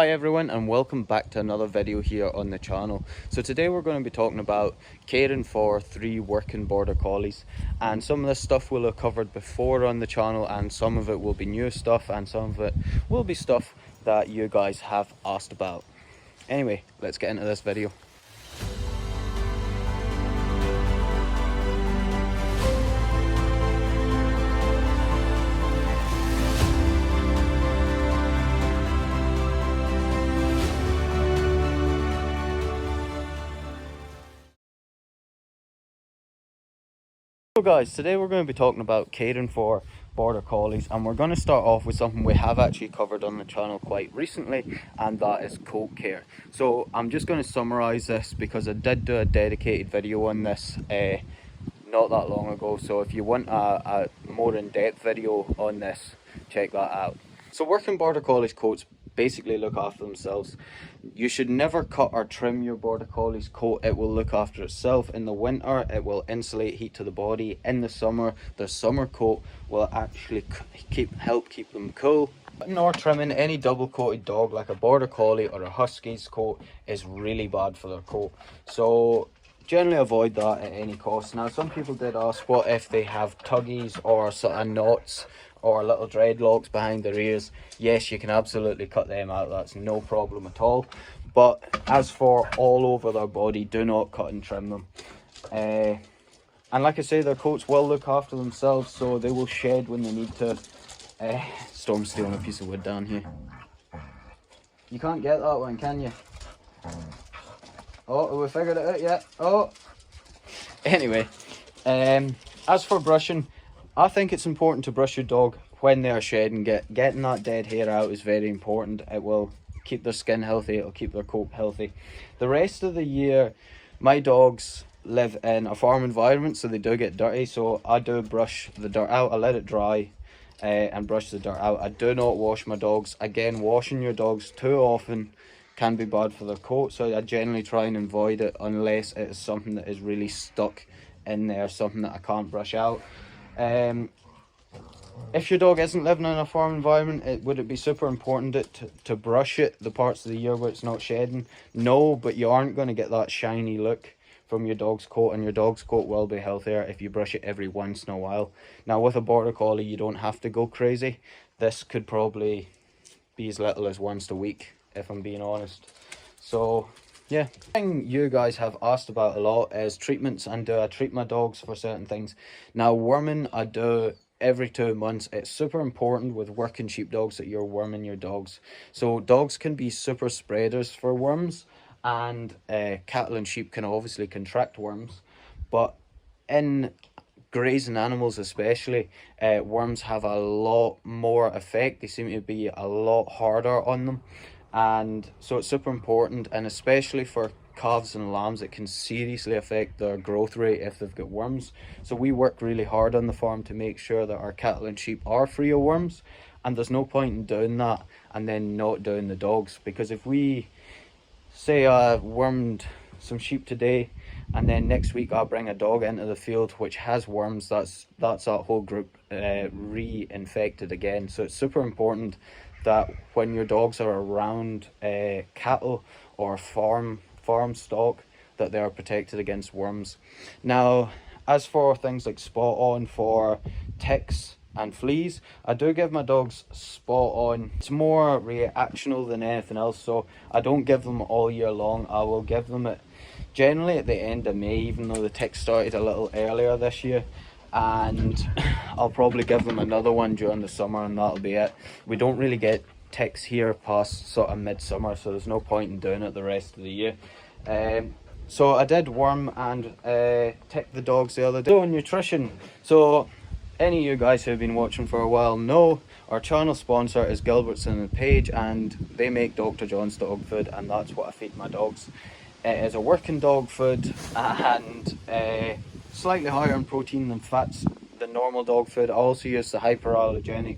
Hi everyone, and welcome back to another video here on the channel. So today we're going to be talking about caring for 3 working border collies, and some of this stuff we'll have covered before on the channel, and some of it will be new stuff, and some of it will be stuff that you guys have asked about. Anyway, let's get into this video. So guys, today we're going to be talking about caring for border collies, and we're going to start off with something we have actually covered on the channel quite recently, and that is coat care. So I'm just going to summarize this because I did do a dedicated video on this not that long ago, so if you want a more in-depth video on this, check that out. So working border collies coats basically look after themselves. You should never cut or trim your border collie's coat. It will look after itself. In the winter it will insulate heat to the body. In the summer, the summer coat will actually help keep them cool. Nor trimming any double coated dog like a border collie or a husky's coat is really bad for their coat, so generally avoid that at any cost. Now some people did ask, what if they have tuggies or sort of knots or little dreadlocks behind their ears? Yes, you can absolutely cut them out, that's no problem at all. But as for all over their body, do not cut and trim them. And like I say, their coats will look after themselves, so they will shed when they need to. Storm's stealing a piece of wood down here. You can't get that one, can you? Oh, we figured it out yet? Oh! Anyway, as for brushing, I think it's important to brush your dog when they are shedding. Getting that dead hair out is very important. It will keep their skin healthy, it'll keep their coat healthy. The rest of the year, my dogs live in a farm environment, so they do get dirty, so I do brush the dirt out. I let it dry and brush the dirt out. I do not wash my dogs. Again, washing your dogs too often can be bad for their coat, so I generally try and avoid it unless it is something that is really stuck in there, something that I can't brush out. If your dog isn't living in a farm environment, would it be super important to brush it the parts of the year where it's not shedding? No, but you aren't going to get that shiny look from your dog's coat, and your dog's coat will be healthier if you brush it every once in a while. Now with a border collie, you don't have to go crazy. This could probably be as little as once a week, if I'm being honest. So yeah, the thing you guys have asked about a lot is treatments, and do I treat my dogs for certain things? Now worming, I do every 2 months. It's super important with working sheepdogs that you're worming your dogs. So dogs can be super spreaders for worms, and cattle and sheep can obviously contract worms, but in grazing animals especially, worms have a lot more effect. They seem to be a lot harder on them, and so it's super important, and especially for calves and lambs, it can seriously affect their growth rate if they've got worms. So we work really hard on the farm to make sure that our cattle and sheep are free of worms, and there's no point in doing that and then not doing the dogs, because if we say I wormed some sheep today and then next week I'll bring a dog into the field which has worms, that's that whole group reinfected again. So it's super important that when your dogs are around cattle or farm stock, that they are protected against worms. Now as for things like spot on for ticks and fleas, I do give my dogs spot on. It's more reactional than anything else, so I don't give them all year long. I will give them it generally at the end of May, even though the ticks started a little earlier this year, and I'll probably give them another one during the summer, and that'll be it. We don't really get ticks here past sort of midsummer, so there's no point in doing it the rest of the year. So I did worm and tick the dogs the other day. So nutrition, so any of you guys who have been watching for a while know our channel sponsor is Gilbertson and Page, and they make Dr. John's dog food, and that's what I feed my dogs. It is a working dog food, and slightly higher in protein than fats than normal dog food. I also use the hyperallergenic,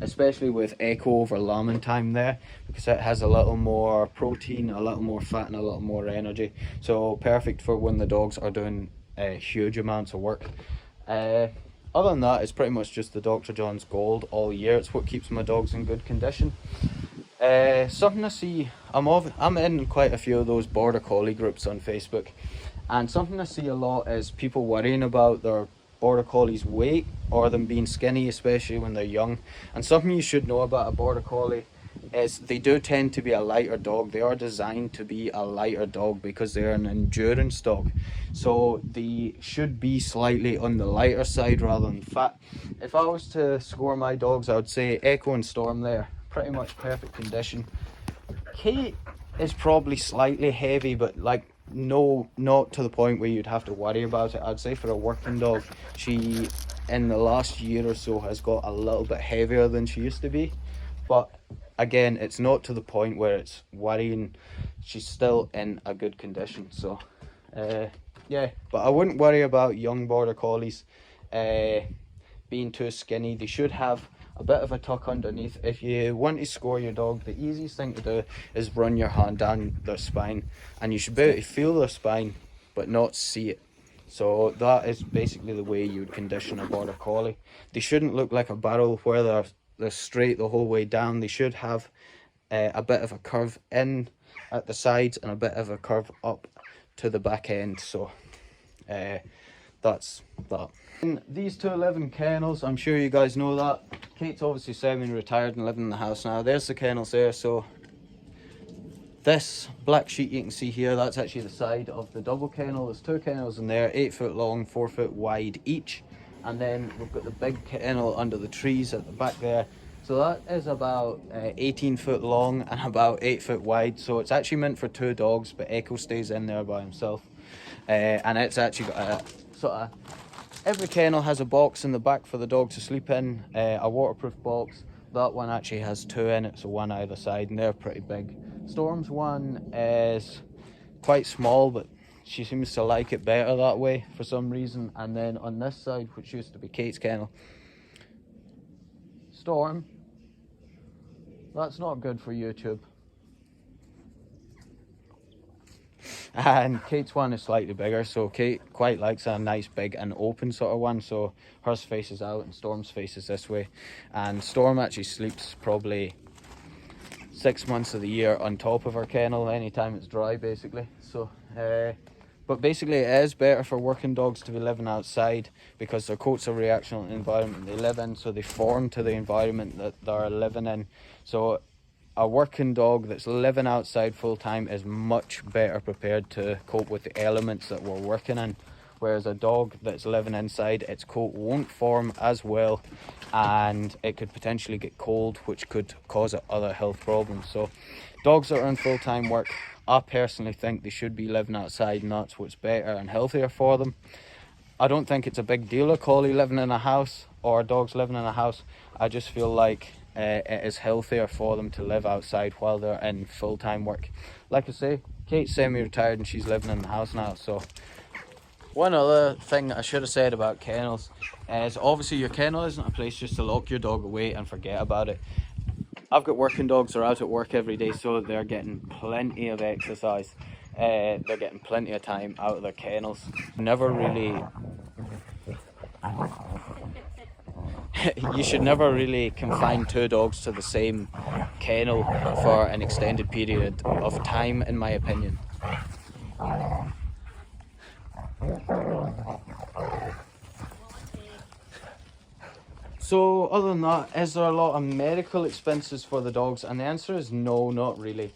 especially with Echo over Downtime there, because it has a little more protein, a little more fat, and a little more energy. So perfect for when the dogs are doing huge amounts of work. Other than that, it's pretty much just the Dr. John's Gold all year. It's what keeps my dogs in good condition. Something I see, I'm in quite a few of those border collie groups on Facebook, and something I see a lot is people worrying about their border collie's weight or them being skinny, especially when they're young. And something you should know about a border collie is they do tend to be a lighter dog. They are designed to be a lighter dog because they're an endurance dog, so they should be slightly on the lighter side rather than fat. If I was to score my dogs, I would say Echo and Storm there, pretty much perfect condition. Kate is probably slightly heavy, but like, no, not to the point where you'd have to worry about it. I'd say for a working dog, she in the last year or so has got a little bit heavier than she used to be, but again, it's not to the point where it's worrying. She's still in a good condition. So yeah, but I wouldn't worry about young border collies being too skinny. They should have a bit of a tuck underneath. If you want to score your dog, the easiest thing to do is run your hand down their spine, and you should be able to feel their spine but not see it. So that is basically the way you would condition a border collie. They shouldn't look like a barrel where they're straight the whole way down. They should have a bit of a curve in at the sides and a bit of a curve up to the back end. So that's that. And these two live in kennels. I'm sure you guys know that. Kate's obviously semi-retired and living in the house now. There's the kennels there. So this black sheet you can see here, that's actually the side of the double kennel. There's two kennels in there, 8 foot long, 4 foot wide each. And then we've got the big kennel under the trees at the back there. So that is about 18 foot long and about 8 foot wide. So it's actually meant for two dogs, but Echo stays in there by himself. And it's actually got a sort of, every kennel has a box in the back for the dog to sleep in, a waterproof box. That one actually has two in it, so one either side, and they're pretty big. Storm's one is quite small, but she seems to like it better that way for some reason. And then on this side, which used to be Kate's kennel, Storm, that's not good for YouTube. And Kate's one is slightly bigger, so Kate quite likes a nice big and open sort of one, so hers faces out and Storm's faces this way. And Storm actually sleeps probably 6 months of the year on top of her kennel anytime it's dry, basically. So but basically it is better for working dogs to be living outside because their coats are reactional to the environment they live in, so they form to the environment that they're living in. So a working dog that's living outside full time is much better prepared to cope with the elements that we're working in, whereas a dog that's living inside, its coat won't form as well and it could potentially get cold, which could cause other health problems. So dogs that are in full-time work, I personally think they should be living outside, and that's what's better and healthier for them. I don't think it's a big deal, a collie living in a house or dogs living in a house. I just feel like it is healthier for them to live outside while they're in full-time work. Like I say, Kate's semi-retired and she's living in the house now. So one other thing I should have said about kennels is obviously your kennel isn't a place just to lock your dog away and forget about it. I've got working dogs that are out at work every day, so they're getting plenty of exercise. They're getting plenty of time out of their kennels. You should never really confine two dogs to the same kennel for an extended period of time, in my opinion. So other than that, is there a lot of medical expenses for the dogs? And the answer is no, not really.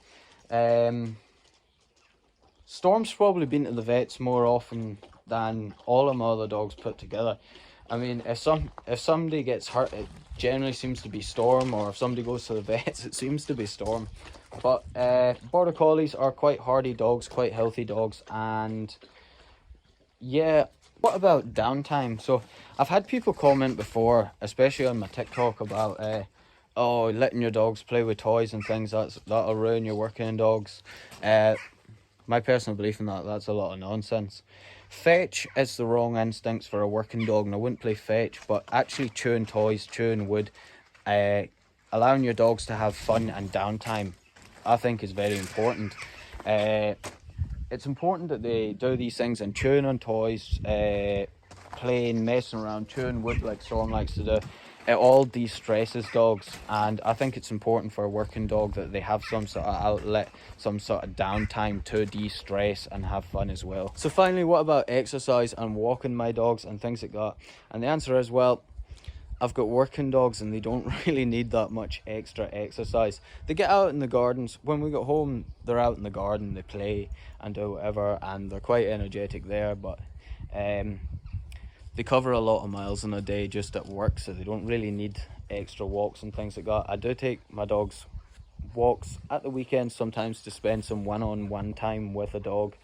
Storm's probably been to the vets more often than all of my other dogs put together. I mean, if somebody gets hurt, it generally seems to be Storm, or if somebody goes to the vets, it seems to be Storm. But border collies are quite hardy dogs, quite healthy dogs, and yeah. What about downtime? So I've had people comment before, especially on my TikTok, about oh, letting your dogs play with toys and things, that'll ruin your working dogs. My personal belief in that's a lot of nonsense. Fetch is the wrong instincts for a working dog, and I wouldn't play fetch, but actually chewing toys, chewing wood, allowing your dogs to have fun and downtime, I think is very important. It's important that they do these things, and chewing on toys, playing, messing around, chewing wood like Storm likes to do, it all de-stresses dogs, and I think it's important for a working dog that they have some sort of outlet, some sort of downtime to de-stress and have fun as well. So finally, what about exercise and walking my dogs and things like that? And the answer is, well, I've got working dogs and they don't really need that much extra exercise. They get out in the gardens. When we get home, they're out in the garden, they play and do whatever, and they're quite energetic there, but they cover a lot of miles in a day just at work, so they don't really need extra walks and things like that. I do take my dogs walks at the weekend sometimes to spend some one-on-one time with a dog,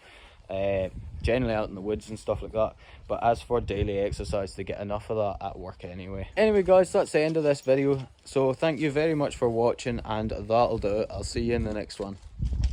generally out in the woods and stuff like that. But as for daily exercise, they get enough of that at work anyway. Anyway guys, that's the end of this video, so thank you very much for watching, and that'll do it. I'll see you in the next one.